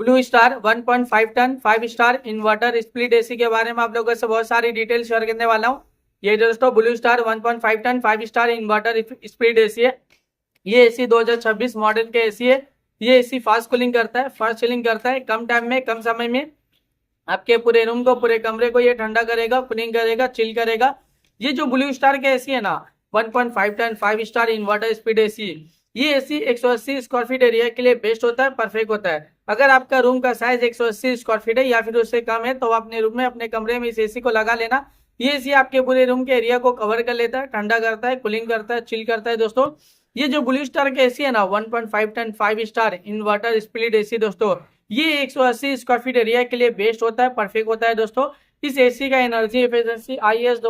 Blue Star 1.5 ton 5 star inverter split AC के बारे में आप लोगों से बहुत सारी डिटेल शेयर करने वाला हूँ। ये दोस्तों Blue Star 1.5 ton 5 star inverter split AC है। ये एसी 2026 मॉडल के एसी है। ये एसी फास्ट कूलिंग करता है, फास्ट चिलिंग करता है, कम टाइम में कम समय में आपके पूरे रूम को, पूरे कमरे को ये ठंडा करेगा, कूलिंग करेगा, चिल करेगा। ये जो ब्लू स्टार के एसी है ना 1.5 ton 5 star inverter speed AC, ये एसी 180 स्क्वायर फीट एरिया के लिए बेस्ट होता है, परफेक्ट होता है। अगर आपका रूम का साइज 180 स्क्वायर फीट है या फिर उससे कम है तो अपने रूम में, अपने कमरे में इस एसी को लगा लेना। ये एसी आपके पूरे रूम के एरिया को कवर कर लेता है, ठंडा करता है, कूलिंग करता है, चिल करता है। दोस्तों ये जो ब्लू स्टार के एसी है ना 1.5 ton 5 star inverter split AC दोस्तों, ये 180 स्क्वायर फीट एरिया के लिए बेस्ट होता है, परफेक्ट होता है। दोस्तों इस एसी का एनर्जी एफिशिएंसी IS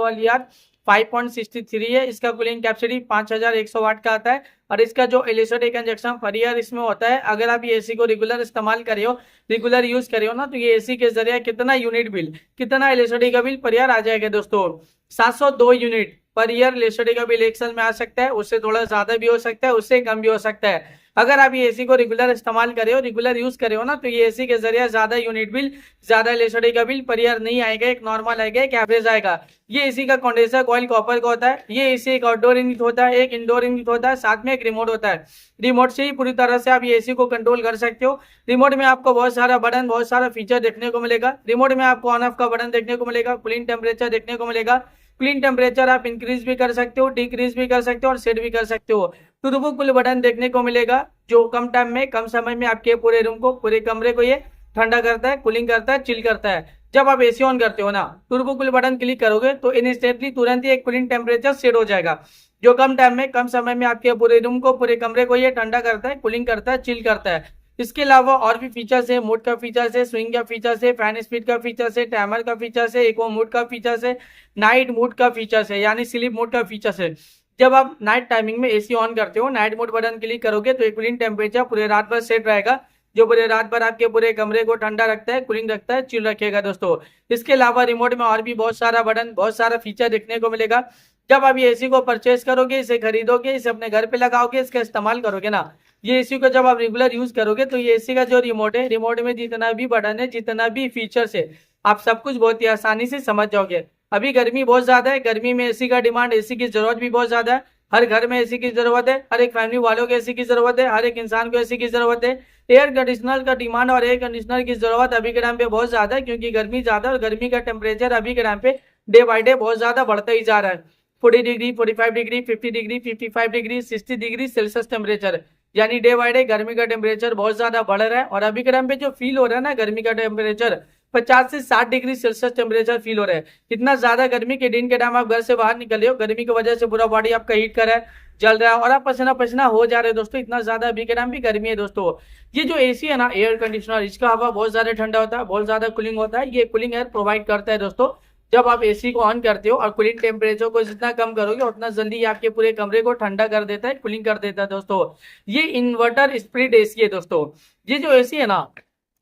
5.63 है। इसका कूलिंग कैपेसिटी 5100 वाट का आता है और इसका जो इलेक्ट्रिसिटी कंजप्शन पर ईयर इसमें होता है, अगर आप ये एसी को रेगुलर इस्तेमाल करे हो, रेगुलर यूज करे हो ना, तो ये एसी के जरिए कितना यूनिट बिल, कितना इलेक्ट्रिसिटी का बिल पर ईयर आ जाएगा दोस्तों, 702 यूनिट पर ईयर इलेक्ट्रिसिटी का बिल एक्सल में आ सकता है। उससे थोड़ा ज्यादा भी हो सकता है, उससे कम भी हो सकता है। अगर आप ये एसी को रेगुलर इस्तेमाल करे हो, रेगुलर यूज करे हो ना, तो ये एसी के जरिए ज्यादा यूनिट बिल, ज्यादा इलेक्ट्रिसिटी का बिल पर ईयर नहीं आएगा, एक नॉर्मल आएगा, एक एवरेज आएगा। ये एसी का कंडेंसर कॉइल कॉपर का होता है। ये एसी एक आउटडोर यूनिट होता है, एक इंडोर यूनिट होता है, साथ में एक रिमोट होता है। रिमोट से ही पूरी तरह से आप ये एसी को कंट्रोल कर सकते हो। रिमोट में आपको बहुत सारा बटन, बहुत सारा फीचर देखने को मिलेगा। रिमोट में आपको ऑन ऑफ का बटन देखने को मिलेगा, कूलिंग टेम्परेचर देखने को मिलेगा। कूलिंग टेम्परेचर आप इंक्रीज भी कर सकते हो, डिक्रीज भी कर सकते हो और सेट भी कर सकते हो। टर्बो कूल बटन देखने को मिलेगा जो कम टाइम में, कम समय में आपके पूरे रूम को, पूरे कमरे को ये ठंडा करता है, कूलिंग करता है, चिल करता है। जब आप एसी ऑन करते हो ना, टर्बो कूल बटन क्लिक करोगे तो इंस्टेंटली तुरंत ही एक कूलिंग टेम्परेचर सेट हो जाएगा, जो कम टाइम में, कम समय में आपके पूरे रूम को, पूरे कमरे को ये ठंडा करता है, कूलिंग करता है, चिल करता है। इसके अलावा और भी फीचर्स है, मोड का फीचर्स है, स्विंग का फीचर्स है, फैन स्पीड का फीचर्स है, टाइमर का फीचर्स है, इको मोड का फीचर्स है, नाइट मोड का फीचर्स है, यानी स्लीप मोड का फीचर्स है। जब आप नाइट टाइमिंग में एसी ऑन करते हो, नाइट मोड बटन क्लिक करोगे तो एक कूलिंग टेम्परेचर पूरे रात भर सेट रहेगा, जो पूरे रात भर आपके पूरे कमरे को ठंडा रखता है, कूलिंग रखता है, चिल रखेगा दोस्तों। इसके अलावा रिमोट में और भी बहुत सारा बटन, बहुत सारा फीचर देखने को मिलेगा। जब आप ये एसी को परचेस करोगे, इसे खरीदोगे, इसे अपने घर पे लगाओगे, इसका इस्तेमाल करोगे ना, ये एसी को जब आप रेगुलर यूज करोगे तो ये एसी का जो रिमोट है, रिमोट में जितना भी बटन है, जितना भी फीचर्स है, आप सब कुछ बहुत ही आसानी से समझ जाओगे। अभी गर्मी बहुत ज्यादा है, गर्मी में एसी का डिमांड, एसी की जरूरत भी बहुत ज्यादा है। हर घर में एसी की जरूरत है, हर एक फैमिली वालों को एसी की जरूरत है, हर एक इंसान को एसी की जरूरत है। एयर कंडीशनर का डिमांड और एयर कंडीशनर की जरूरत अभी के टाइम पे बहुत ज्यादा है, क्योंकि गर्मी ज्यादा है और गर्मी का टेम्परेचर अभी के टाइम पे डे बाई डे बहुत ज्यादा बढ़ता ही जा रहा है। 40 degree, 45 degree, 50 degree, 55 degree, 60 degree Celsius temperature, यानी डे बाई डे गर्मी का टेम्परेचर बहुत ज्यादा बढ़ रहा है। और अभी के टाइम पे जो फील हो रहा है ना, गर्मी का टेम्परेचर 50 से 60 डिग्री सेल्सियस टेम्परेचर फील हो रहा है। इतना ज्यादा गर्मी के दिन के टाइम आप घर से बाहर निकले हो, गर्मी की वजह से पूरा बॉडी आपका हीट कर रहा है, जल रहा है और आप पसीना पसीना हो जा रहे हो दोस्तों। इतना ज्यादा अभी के टाइम भी गर्मी है दोस्तों। ये जो एसी है ना, एयर कंडीशनर, इसका हवा बहुत ज्यादा ठंडा होता है, बहुत ज्यादा कूलिंग होता है। ये कूलिंग एयर प्रोवाइड करता है दोस्तों। जब आप एसी को ऑन करते हो और कूलिंग टेम्परेचर को जितना कम करोगे उतना जल्दी आपके पूरे कमरे को ठंडा कर देता है, कूलिंग कर देता है दोस्तों। ये इन्वर्टर स्प्लिट एसी है दोस्तों। ये जो एसी है ना,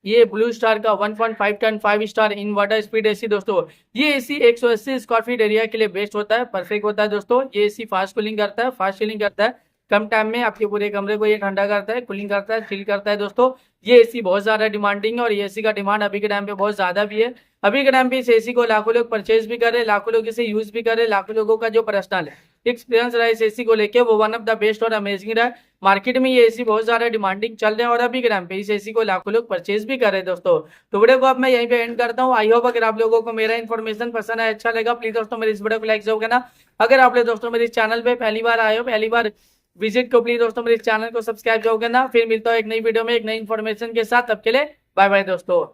ये ब्लू स्टार का 1.5 ton 5 star inverter speed AC दोस्तों, ये एसी 180 स्क्वायर फीट एरिया के लिए बेस्ट होता है, परफेक्ट होता है दोस्तों। ये एसी फास्ट कूलिंग करता है, फास्ट चिलिंग करता है, कम टाइम में आपके पूरे कमरे को ये ठंडा करता है, कूलिंग करता है, चिल करता है दोस्तों। ये एसी बहुत ज्यादा डिमांडिंग है और ये एसी का डिमांड अभी के टाइम पे बहुत ज्यादा भी है। अभी के टाइम पे इस एसी को लाखों लोग परचेज भी कर रहे हैं, लाखों लोग इसे यूज भी कर रहे हैं। लाखों लोगों का जो पर्सनल एक्सपीरियंस रहा इस एसी को लेके, वो वन ऑफ द बेस्ट और अमेजिंग रहा है। मार्केट में ये एसी बहुत ज्यादा डिमांडिंग चल रहा है और अभी के टाइम पे इस एसी को लाखों लोग परचेज भी कर रहे हैं दोस्तों। तो वीडियो को अब मैं यहीं पे एंड करता हूँ। आई होप अगर आप लोगों को मेरा इन्फॉर्मेशन पसंद है, अच्छा लगा, प्लीज दोस्तों मेरे इस वीडियो को लाइक जरूर करना। अगर आप लोग दोस्तों मेरे इस चैनल पे पहली बार आए हो, पहली बार विजिट को, प्लीज दोस्तों मेरे इस चैनल को सब्सक्राइब जरूर करना। फिर मिलता हूँ एक नई वीडियो में एक नई इन्फॉर्मेशन के साथ, तब के लिए बाय बाय दोस्तों।